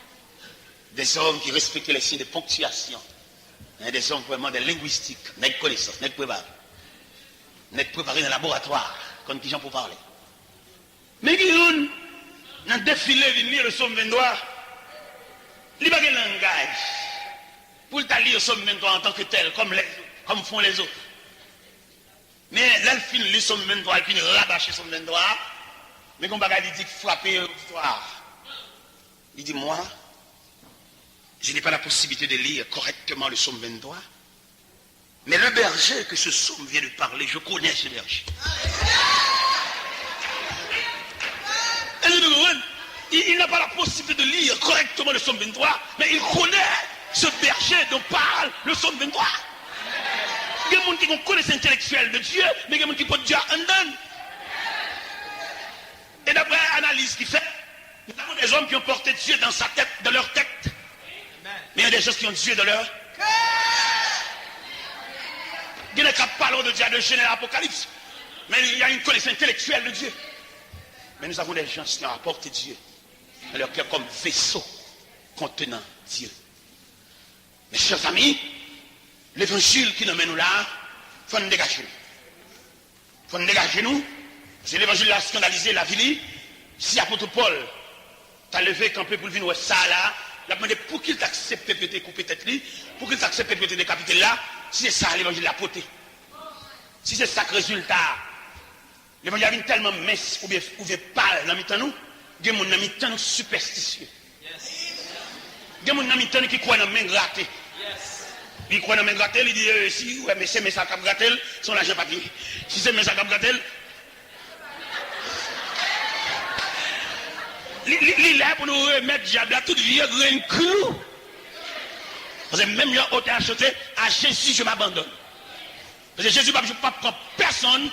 Des hommes qui respectaient les signes de ponctuation. Des hommes vraiment des linguistiques, des connaissances, des préparés dans le laboratoire, comme qui j'en pour parler. Mais qui ont dans le défilé de lire le Somme 23, il n'y a pas de langage pour lire le Somme 23 en tant que tel, comme font les autres. Mais là, il finit le Somme 23 et puis il rabâche le Somme 23. Mais comme il dit frapper l'auditoire. Il dit, moi, je n'ai pas la possibilité de lire correctement le Somme 23. Mais le berger que ce psaume vient de parler, je connais ce berger. Il n'a pas la possibilité de lire correctement le Somme 23, mais il connaît ce berger dont parle le Somme 23. Il y a des gens qui ont connaissance intellectuelle de Dieu, mais il y a des gens qui peuvent dire en donne. Et d'après l'analyse qu'il fait, nous avons des hommes qui ont porté Dieu dans sa tête, dans leur tête. Mais il y a des gens qui ont Dieu dans leur cœur. Il y a des gens qui parlent de Dieu de Genèse Apocalypse. Mais il y a une connaissance intellectuelle de Dieu. Mais nous avons des gens qui ont apporté Dieu dans leur cœur comme vaisseau contenant Dieu. Mes chers amis, l'évangile qui nous mène là, il faut nous dégager. Il faut nous dégager nous. C'est l'évangile a scandalisé la ville. Si l'apôtre Paul t'a levé campé pour venir ça là, il a demandé pour qu'il t'accepte de couper tête lui, pour qu'il t'accepte de décapiter là, si c'est ça l'évangile l'a porté. Si c'est ça le résultat, l'évangile a tellement mince ou bien pâle dans mi-temps nous, il y a des gens qui sont superstitieux. Il y a des gens qui croient dans la main grattée. Il croit dans la main grattée, il dit si ouais, mais c'est mes sacs à gratter, son argent papier. Si c'est mes sacs à gratter, il est là pour nous remettre diable à toute vieux grain clou. Parce que même là, on t'a acheté, à Jésus, je m'abandonne. Parce que Jésus ne peut pas prendre personne,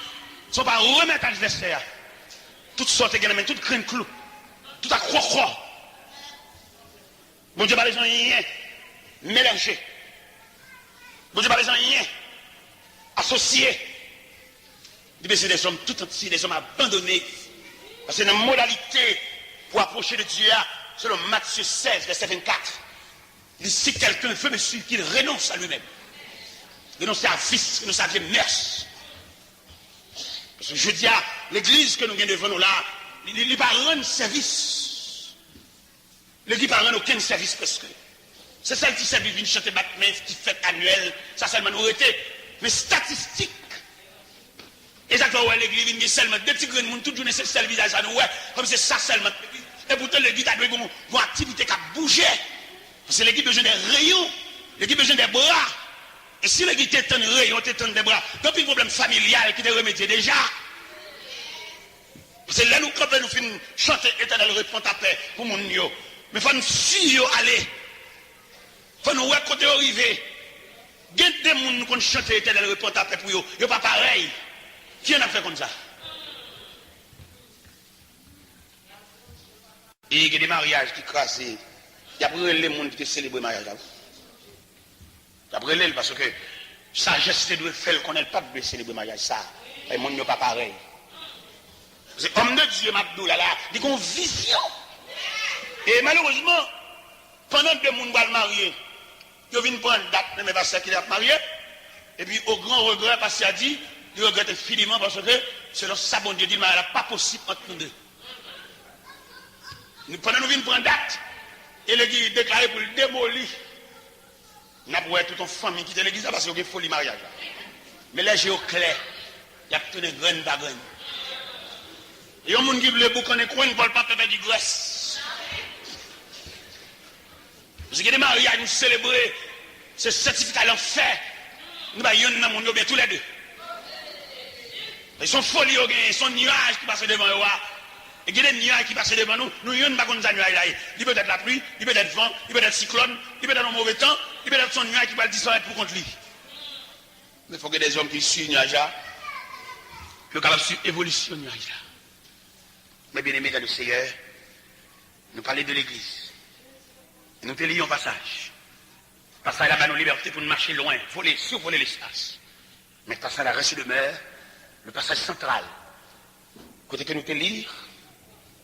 sans pas remettre à l'adversaire. Toutes sortes de grains, toutes grain clou, tout à croix. Bon Dieu, pas les gens rien mélangés. Bon Dieu, pas les gens rien associés. C'est des hommes tout entiers, des hommes abandonnés. Parce que dans la modalité pour approcher de Dieu, selon Matthieu 16, verset 24, il dit si quelqu'un veut me suivre, qu'il renonce à lui-même. Renonce à vice, renonce à vieille mœurs. Parce que je dis à l'église que nous venons devant nous là, il ne va pas rendre service. Il ne va pas rendre aucun service presque. C'est celle qui servit une chanter Batman, qui fait annuel, ça seulement nous été. Mais statistique. Exactement, ouais, l'église, il y a seulement deux petits grains de monde, toute journée, c'est le visage à nous, ouais, comme c'est ça seulement. Et pourtant, l'église a une activité qui a bougé. Parce que l'église a besoin des rayons, l'église a besoin des bras. Et si l'église t'étend des rayons, t'étend des bras, donc il y a un problème familial qui te remettait déjà. Parce que là, nous, quand nous finissons chanter éternel, répond ta paix pour mon yo. Mais il faut nous suivre, aller. Il faut nous voir côté arrivé. Il y a des gens qui chantent éternel, répond ta paix pour eux. Ils ne sont pas pareil. Qui en a fait comme ça? Et il y a des mariages qui crassent. Il y a brûlé les gens qui célèbrent le mariage. Il y a brûlé parce que sagesse doit faire qu'on n'ait pas de célébrer le mariage. Ça, les gens ne sont pas pareil. C'est comme de Dieu, Mabdou, là, il y a une vision. Et malheureusement, pendant que les gens vont marier, ils viennent prendre une date, même parce qu'ils sont mariés. Et puis, au grand regret, parce qu'il a dit, il regrette infiniment parce que, selon ça, bon Dieu dit, il n'est pas possible entre nous deux. Pendant nous venons prendre date, et l'église déclaré pour le démolir. Nous avons toute une famille qui est l'église parce qu'il y a une folie mariage. Mais là, j'ai au clair, il y a toute une graine par graine. Il y a un monde qui veut beaucoup connaître quoi, il ne veut pas faire du graisse. Parce qu'il y a des mariages, nous célébrons ce certificat l'enfer. Nous avons un monde bien tous les deux. Ils sont folies, ils sont nuages qui passent devant eux. Et il y a des nuages qui passent devant nous. Nous n'avons pas de nuages là. Il peut être la pluie, il peut être vent, il peut être cyclone, il peut être un mauvais temps, il peut être son nuage qui va disparaître pour contre lui. Il faut que des hommes qui suivent le nuage là, qui sont capables de suivre l'évolution du nuage là. Mais bien aimés dans le Seigneur, nous parlons de l'Église. Nous te lions un passage. Passage là-bas, nos libertés pour nous marcher loin, survoler l'espace. Mais passage là, reste demeure, le passage central. Côté que nous te lire,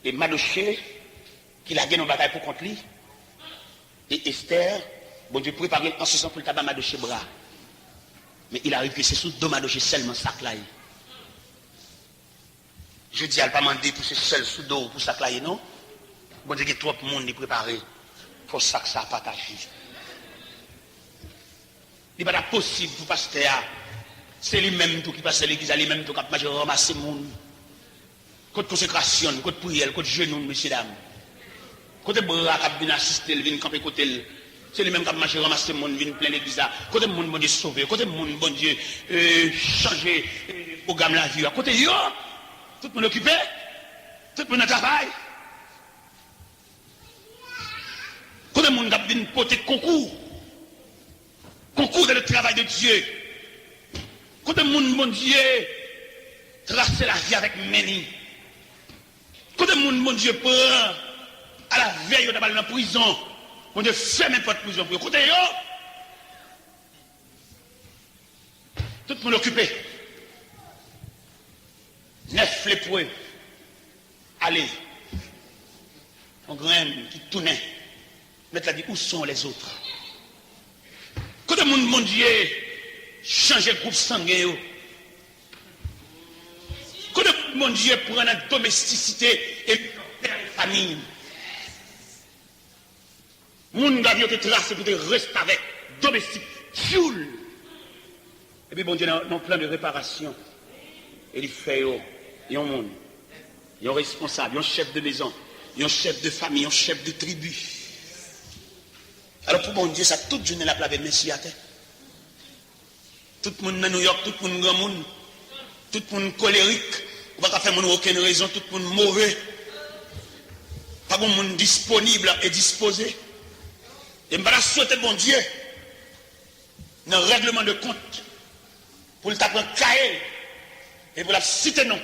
et Madoché, qui a gagné nos batailles pour contre lui, et Esther, bon Dieu préparait en ce sens pour le tabac Madoché bras. Mais il arrive que c'est sous deux Madoché seulement sac là. Je dis à ne pas demander pour ce seul sous dos pour sac là, non? Bon Dieu, il y a trop de monde qui préparé pour ça que ça a partagé. Il n'est pas possible pour pasteur. C'est lui-même tout qui passe à l'église, lui-même tout qui a ramassé le monde. Côté consécration, côté prière, côté genou, messieurs, dames. Côté bras qui vient assister, vient camper côté. C'est lui-même qui a marché, ramasser le monde, vient plein l'église là. Côté monde, bon Dieu, sauver. Côté monde, bon Dieu, changer le programme la vie. Côté yo, tout le monde occupé, tout le monde travail. Côté monde qui vient porter concours. Concours dans le travail de Dieu. Côté monde, bon Dieu, tracer la vie avec Méni. Côté monde, bon Dieu, prend à la veille de la prison. Bon Dieu, fait n'importe prison pour eux. Côté yo, tout le monde occupé. 9 lépreux. Allez. On graine qui tournait. Mettre la dit, où sont les autres? Côté monde, mon Dieu, changer le groupe sanguin. Côté mon Dieu, prendre la domesticité et faire la famille. Moun gavio te tracé pour te rester avec domestique, choule. Et puis bon Dieu, dans plan de réparation, il fait il y a un monde, il y a un responsable, il y a un chef de maison, il y a un chef de famille, un chef de tribu. Alors pour bon Dieu, ça toute journée la plave merci à terre. Tout le monde dans New York, tout le monde grand monde, tout le monde colérique, on va pas faire aucune raison, tout le monde mauvais. Pas bon monde disponible et disposé. Et je vais souhaiter bon Dieu dans le règlement de compte pour le taper cahier et pour la citer non.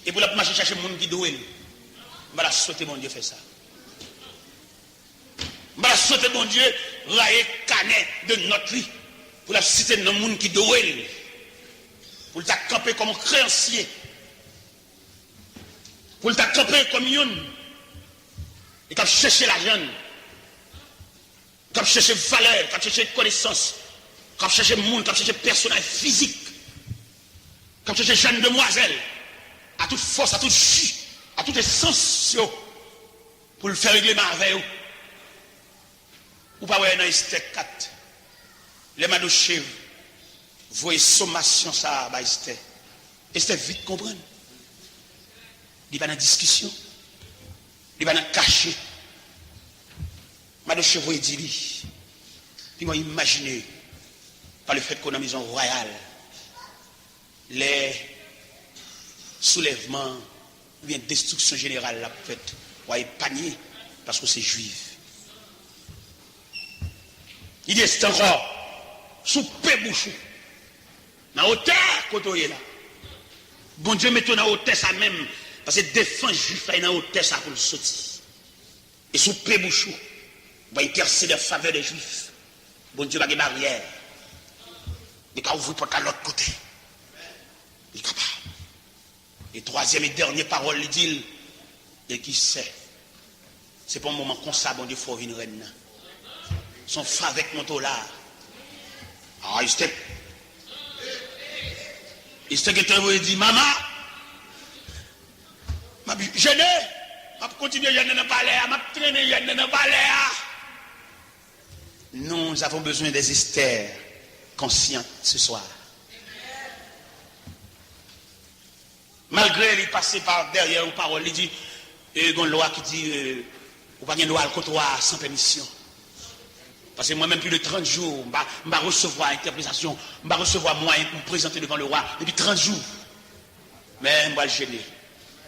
Et pour la marcher chercher le monde qui doit. Je vais souhaiter bon Dieu faire ça. Je vais souhaiter bon Dieu railler canet de notre vie pour la citer dans le monde qui doit. Pour le camper comme créancier. Pour le camper comme une. Et quand chercher l'argent. Quand chercher valeur, quand chercher connaissance, quand chercher monde, quand chercher personnage physique, quand chercher jeune demoiselle, à toute force, à toute chute, à toute essence, pour le faire régler avec vous. Ou pas ouais dans Esther 4, les Madoché, voyez sommation ça à Esther. Esther vite comprendre. Il va dans la discussion, il va dans caché. Madoché voyez dit, puis moi imaginer par le fait qu'on a une maison royale, les soulèvements, ou bien destruction générale la faite, voyez panier parce que c'est juif. Il dit c'est encore sous paix bouchou. Dans hauteur, côté là. Bon Dieu mettons dans hauteur ça même, parce que défense juif là dans hauteur ça pour le sortir. Et sous paix bouchou. Va intercéder en faveur des juifs. Bon Dieu va des barrières. Il va ouvrir porte à l'autre côté. Il est capable. Et troisième et dernière parole, il dit, et qui sait, c'est pas un moment comme ça, bon Dieu, il faut venir reine. Son frère avec mon dollar. Ah, il s'était qui dit, maman, je n'ai, Je continue à dans le palais, je traîner dans le palais. Nous avons besoin des Esther conscientes ce soir. Malgré les passé par derrière une parole, il dit, il y a une loi qui dit, ou pas une loi contre sans permission. Parce que moi-même, plus de 30 jours, je vais recevoir interprétation, je vais recevoir moyen pour me présenter devant le roi, depuis 30 jours. Mais je vais le gêner.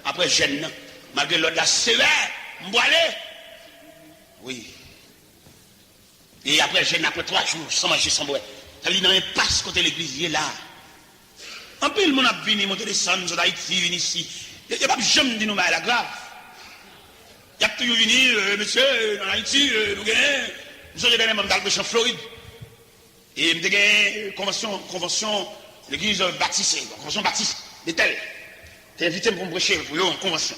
Après, gêne, malgré l'ordre sévère, je vais aller. Oui. Et après, gêne, après 3 jours, sans manger, sans boire. Ça veut dire, dans un passe côté l'église, il est là. En plus, le monde a venu, monter des sons, sur Haïti, venu ici. Il n'y a pas de jamais dit nous, mais la grave. Il y a toujours venu, monsieur, dans Haïti, nous gagnons. Nous avons gagné même dans le en Floride. Et nous avons gagné convention, l'église baptiste, convention baptiste, de tel. Tu es invité pour me prêcher pour eux en convention.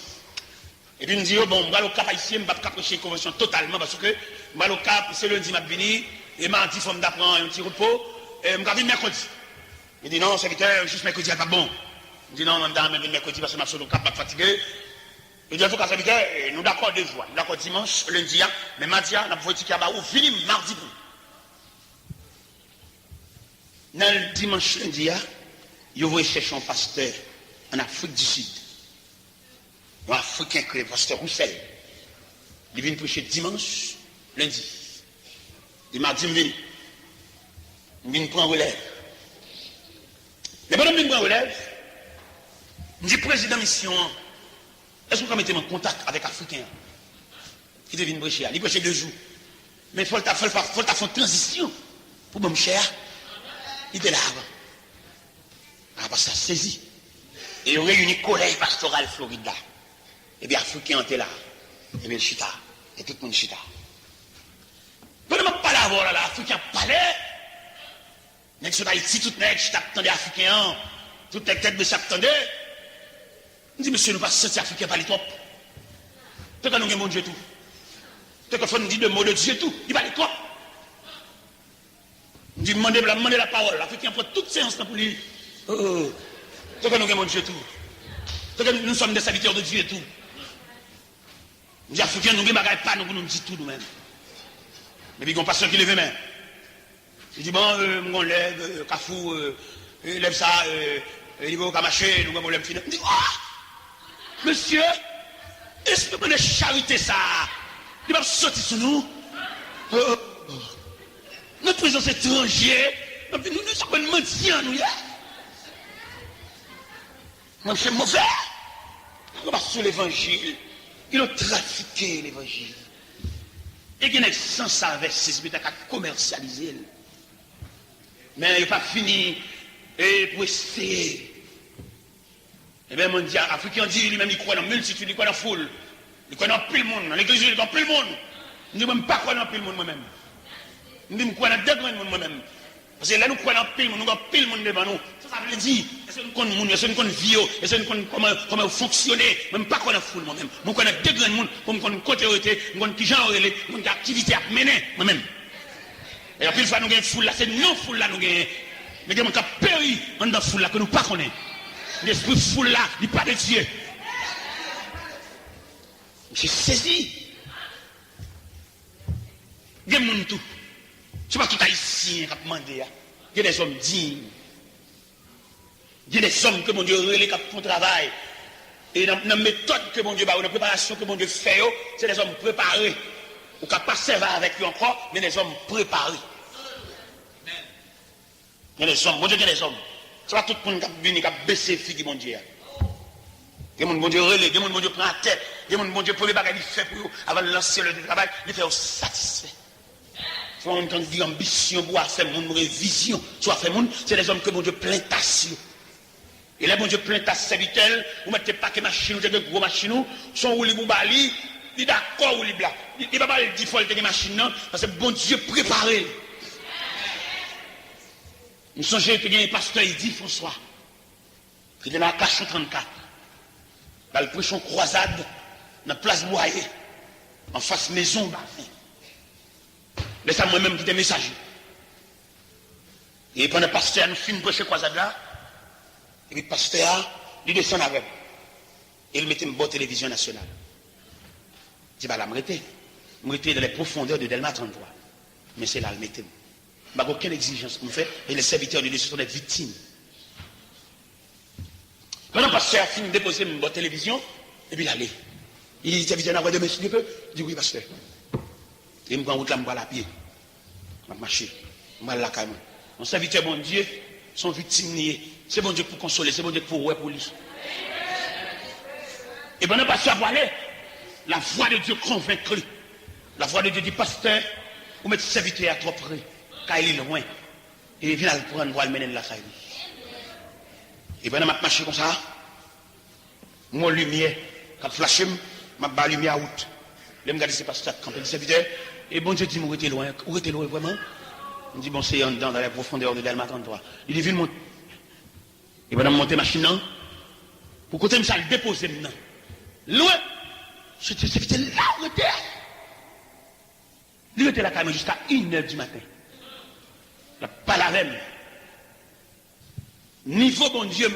Et puis nous disons, bon, je vais au cap ici, je ne vais pas prêcher une convention totalement parce que je vais au cap, c'est lundi, je vais venir, et mardi, il faut me prendre un petit repos, et je vais venir mercredi. Il dit non, serviteur, juste mercredi, c'est pas bon. Il dit non, madame, mercredi, parce que je suis au cap, pas fatigué. Il dit, il faut qu'un serviteur, nous d'accord 2 fois. Nous d'accord dimanche, lundi, mais mardi, nous avons dit qu'il y a ou fini mardi. Dans le dimanche, lundi, il va chercher un pasteur en Afrique du Sud. Un Africain que le pasteur Roussel. Il vient prêcher dimanche, lundi. Il mardi, il vient. Il vient prendre relève. Mais pendant que je prends relève, je dis président mission, est-ce que vous mettez en contact avec Africains qui deviennent prêcher? Il prêche 2 jours. Mais il faut faire une transition pour mon cher. Il était là avant. Ah, parce que ça saisi. Et il réunit le collège pastoral Florida. Et bien, Africains étaient là. Et bien, le chita. Et tout le monde chita. Pendant que je parle à voir là, Africains parlaient. Nèg sur Haïti, tout nèg, je t'attendais Africain, tout nèg tête de s'attendait. Je dis, monsieur, nous pas sentir Africain parler trop. Peut-être que nous avons bon Dieu tout. Peut-être qu'il faut nous dire 2 mots de Dieu tout. Il parle trop. Je dis, demandez la parole. L'Africain prend toute séance pour lui. Peut-être que nous avons bon Dieu tout. Peut-être que nous sommes des serviteurs de Dieu et tout. Je dis, Africains, nous ne pas nous disons tout nous-mêmes. Mais puis, il y a un pasteur qui lève main. Il dit, bon, on lève, Kafou, lève ça, il va au Kamaché, nous allons lève finir. Il dit, ah, monsieur, est-ce que vous avez charité ça? Il va sortir sur nous. Notre présence étrangère, nous sommes mendiants, nous. Moi, je suis mauvais. On va sur l'évangile. Ils ont trafiqué l'évangile. Et il y a sans ça avec ces spectacles à commercialiser. Mais il n'est pas fini et pour essayer. Eh bien, mon Dieu, Africain dit lui-même, il croit dans la multitude, il croit dans la foule. Il croit dans plus le monde. Dans l'église, il croit dans plus le monde. Je ne dis même pas croire dans plus le monde moi-même. Je dis, je crois dans 2 grands monde moi-même. Parce que là, nous croyons dans pile monde, nous avons pile monde devant nous. Ça veut dire, est-ce que nous connaissons le monde, est-ce que nous connaissons vie, est-ce que nous connaissons comment fonctionner, même pas croire dans la foule moi-même. Je connais 2 grands monde, pour me connaître côté autorité, je connais qui genre, je connais activité à mener moi-même. Et puis, une fois nous avons une foule là, c'est non foule là nous avons. Mais nous avons péri dans la foule là que nous ne connaissons pas. L'esprit de foule là, il n'est pas de Dieu. J'ai saisi. Il y a des gens tout. Ce n'est pas tout haïtien qui a demandé. Il y a des hommes dignes. Il y a des hommes que mon Dieu relève qui font travail. Et dans la méthode que mon Dieu a, dans la préparation que mon Dieu fait, c'est des hommes préparés. Ou qui ne pas servir avec lui encore, mais des hommes préparés. Il y a des hommes, mon Dieu, il y a des hommes. Ce n'est pas tout le monde qui vient qui a baissé les filles, mon Dieu. Il y a des gens, mon Dieu, relève, il y a des gens, mon Dieu, prend la tête. Il y a des gens, mon Dieu, pour les bagages qu'il fait pour eux, avant de lancer le travail, il fait satisfait. Il faut entendre dire ambition pour faire mon révision. Soit faire mon, c'est des hommes que mon Dieu plein tasse. Et là, mon Dieu plein tasse serviteur, vous mettez pas que machine, vous avez de gros machines, sont où les boubali, il est d'accord où les blancs. Il ne va pas dire qu'il faut des machines, parce que bon Dieu préparé. Nous songeons que il y a un pasteur, il dit François, il est dans la Cachon 34. Dans le prêchon croisade, dans la place Boyer, en face maison Bafin. Laissez moi-même qui était messager. Et pendant le pasteur, nous finissons prêcher croisade là, et puis le pasteur, il descend avec. Et il mettait une bonne télévision nationale. dis, bah là, m'arrêter dans les profondeurs de Delma 33. Mais c'est là, le mettez. Bah, aucune exigence qu'on fait, et les serviteurs de Dieu sont des victimes. Quand le pasteur a fini de déposer une télévision, et puis il allait. Il dit, serviteur, n'a pas de monsieur, il dit, oui, pasteur. Et je me prends route là, je me la pied. Je vais marcher. Je vais la caille. Mon serviteur, bon Dieu, sont victimes liées. C'est bon Dieu pour consoler, c'est bon Dieu pour ouais pour lui. Et bien, le pasteur va aller. La voix de Dieu convaincre. La voix de Dieu dit, pasteur, vous mettez serviteur à trop près, car il est loin. Et il vient le prendre, pour le mener de la caille. Et bien, je marche comme ça. Mon lumière, quand flash, ma bas lumière à route. Je me regarde, c'est pasteur, quand il serviteur. Et bon Dieu dit, vous êtes loin. Où êtes loin vraiment? Il dit, bon, c'est en dedans, dans la profondeur de Delma 33. Il dit, viens monter. Et bien, je monter machine, non? Pour côté, je le déposer maintenant. Loin. Je te serviteur là, où était? Il était là quand même jusqu'à 1h du matin. La pas la reine. Niveau bon Dieu,